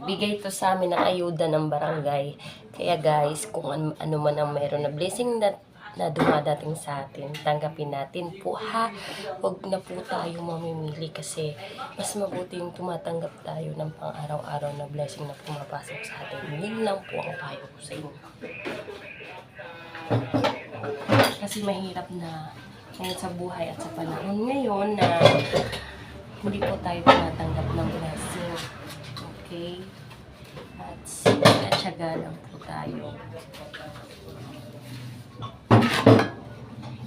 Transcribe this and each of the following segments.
bigay to sa amin ng ayuda ng barangay. Kaya guys, kung ano man ang meron na blessing na dumadating sa atin, tanggapin natin po ha. Huwag na po tayo mamimili kasi mas mabuti yung tumatanggap tayo ng pang-araw-araw na blessing na pumapasok sa atin. Yun lang po ang payo ko sa inyo. Kasi mahirap na ngayon sa buhay at sa panahon ngayon na hindi po tayo tumatanggap ng blessing. Okay? At sinatsyaga lang po tayo.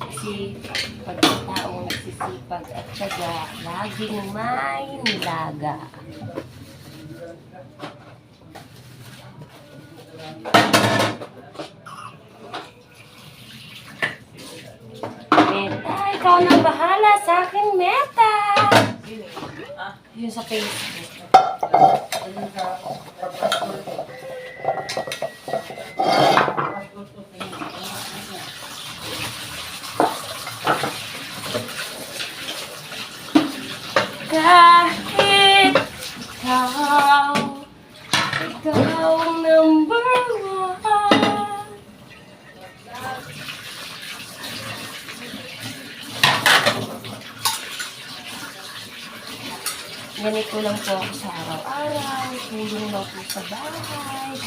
Kasi pag ang taong nagsisipag at syaga, laging may nilaga. Meta, ikaw nang bahala sa akin, Meta! Yun sa Facebook. Kahit ikaw ang number one. Ganito lang po ako sa araw-araw, tulong lang po sa bahay,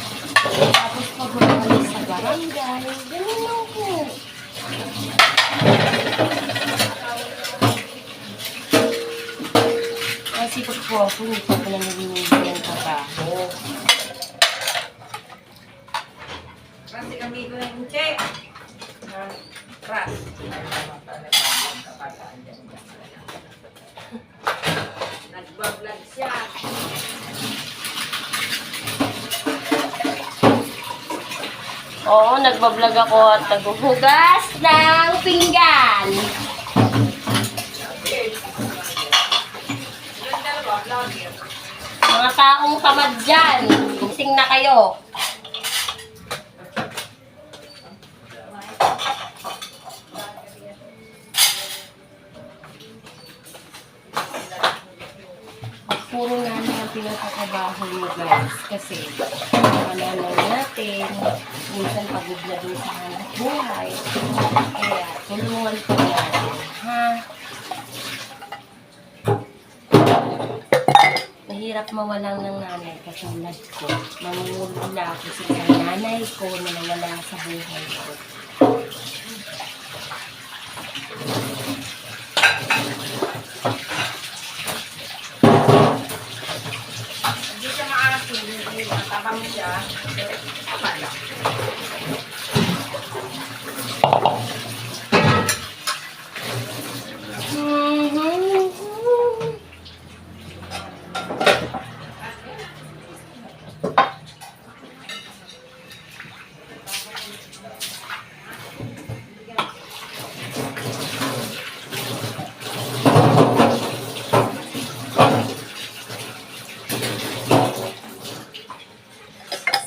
tapos pag umalis sa barangay, ganun lang po. Kasi pag po ako, hindi pa pala naging ng trabaho. Kasi kami ko na yung check. Ras. Nagbablog siya. Oo, nagbablog ako at naghuhugas ng pinggan. Mga taong tamad dyan, gising na kayo. Puro nanay ang pinapakabaho mo guys. Kasi mga nanay natin, minsan pagod na din sa hanap buhay. Kaya tulungan po natin, ha? Mahirap mawalan ng nanay katulad ko. Mamumula ako sa isang nanay ko na nawala sa buhay ko. Hindi siya maasin. Hindi matabang siya. Apala.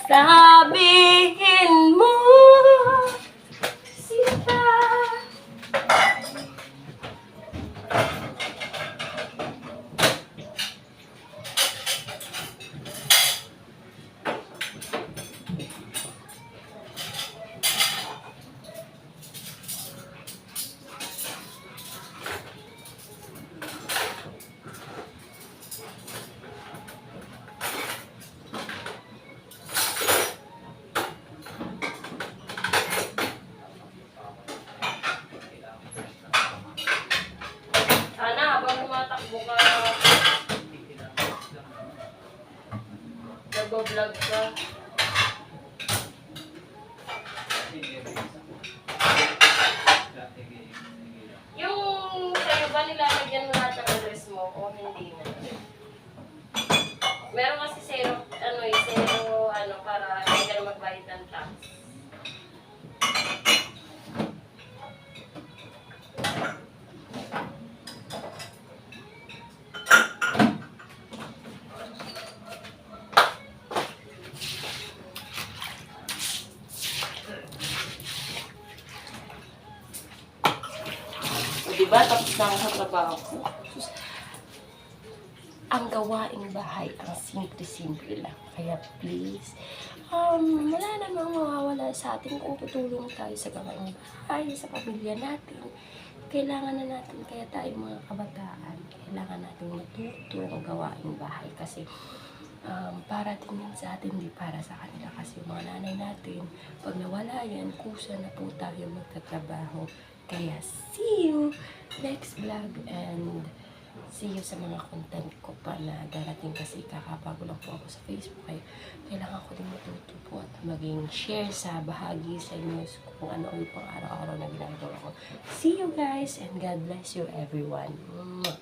Sabihin mo, Sita. Sana habang tumatakbo ka, nag-vlog ka. Yung sa'yo ba nilalagyan mo lahat ng address mo o hindi na? Meron kasi zero, para hindi ka na magbayad ng tax. Diba? Tapos na ako sa trabaho ko. ang gawaing bahay, ang simple-simple lang. Kaya please, wala namang mawawala sa atin kung tutulong tayo sa gawaing bahay, sa pamilya natin. Kailangan na natin, kaya tayo mga kabataan, kailangan natin matuto ang gawaing bahay kasi para din yan sa atin, di para sa kanila. Kasi yung mga nanay natin, pag nawala yan, kusa na po tayo magtatrabaho. Kaya see you next vlog and see you sa mga content ko pa na darating kasi kakabago lang po ako sa Facebook. Kaya kailangan ko din matuto po at maging share sa bahagi sa inyo kung ano ang pang araw-araw na ginagawa ko. See you guys and God bless you everyone. Mwah!